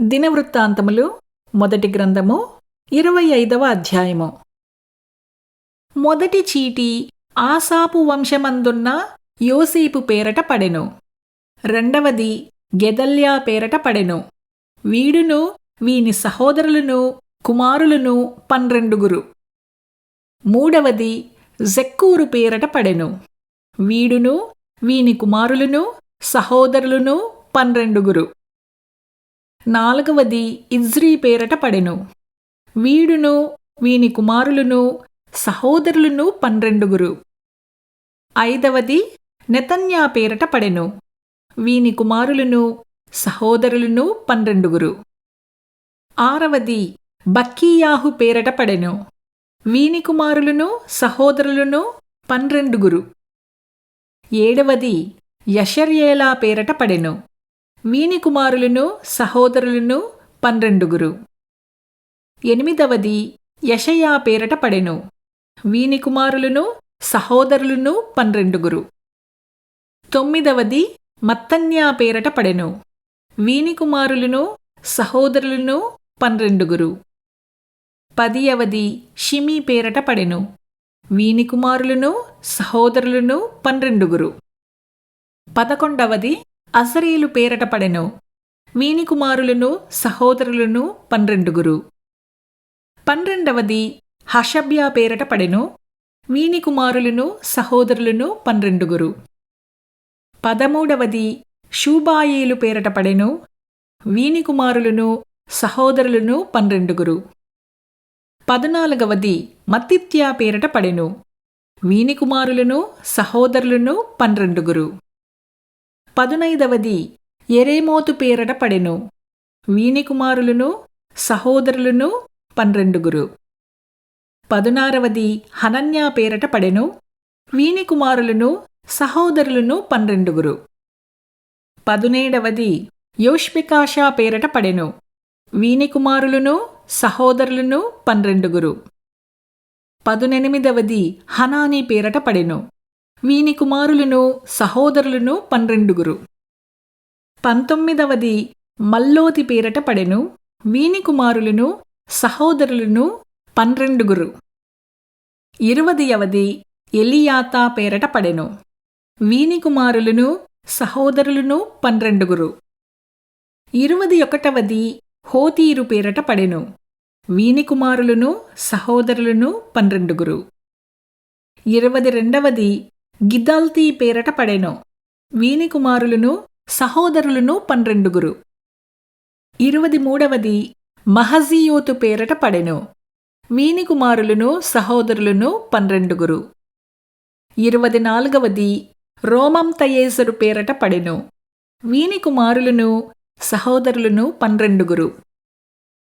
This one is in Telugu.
దినవృత్తాంతములు మొదటి గ్రంథము 25వ అధ్యాయము. మొదటి చీటి ఆసాపు వంశమందున్న యోసేపు పేరట పడెను. రెండవది గెదల్యా పేరట పడెను. వీడును వీని సహోదరులను కుమారులను 12. మూడవది జక్కూరు పేరట పడెను. వీడును వీని కుమారులను సహోదరులను 12. నాలుగవది ఇజ్రీ పేరట పడెను. వీడును వీని కుమారులను సహోదరులను 12. ఐదవది నెతన్యా పేరట పడెను. వీని కుమారులను సహోదరులను 12. ఆరవది బక్కీయాహు పేరట పడెను. వీని కుమారులను సహోదరులను 12. ఏడవది యషర్యేలా పేరట పడెను. వీని కుమారులను సహోదరులను 12. ఎనిమిదవది యెషయా పేరట పడెను. వీని కుమారులను సహోదరులను 12. తొమ్మిదవది మత్తన్యా పేరట పడెను. వీని కుమారులను సహోదరులను 12. పదియవది షిమీ పేరట పడెను. వీని కుమారులను సహోదరులను 12. 11వది అజరేలు పేరట పడెను. వీని కుమారులను సహోదరులను 12. 12వది హషబ్యా పేరట పడెను. వీని కుమారులను సహోదరులను 12. 13వది షూబాయేలు పేరట పడెను. వీని కుమారులను సహోదరులను 12. 14వది మత్తిత్యా పేరట పడెను. వీని కుమారులను సహోదరులను 12. 15వది యెరేమోతు పేరట పడెను. వీని కుమారులను సహోదరులను 12. 16వది హనన్యా పేరట పడెను. వీని కుమారులను సహోదరులను 12. 17వది యోష్బెకాషా పేరట పడెను. వీని కుమారులను సహోదరులను 12. 18వది హనానీ పేరట పడెను. వీని కుమారులను సహోదరులను 12. 19వది మల్లోతి పేరట పడెను. వీని కుమారులను సహోదరులను 12. 20వది ఎలియాతా పేరట పడెను. వీని కుమారులను సహోదరులను 12. 21వది హోతీరు పేరట పడెను. వీని కుమారులను సహోదరులను 12. 22వది గిద్దల్తీ పేరట పడెను. వీని కుమారులను సహోదరులను 12. 23వది మహజీయోతు పేరట పడెను. వీని కుమారులను సహోదరులను 12. 24వది రోమంతయేసరు పేరట పడెను. వీని కుమారులను సహోదరులను 12.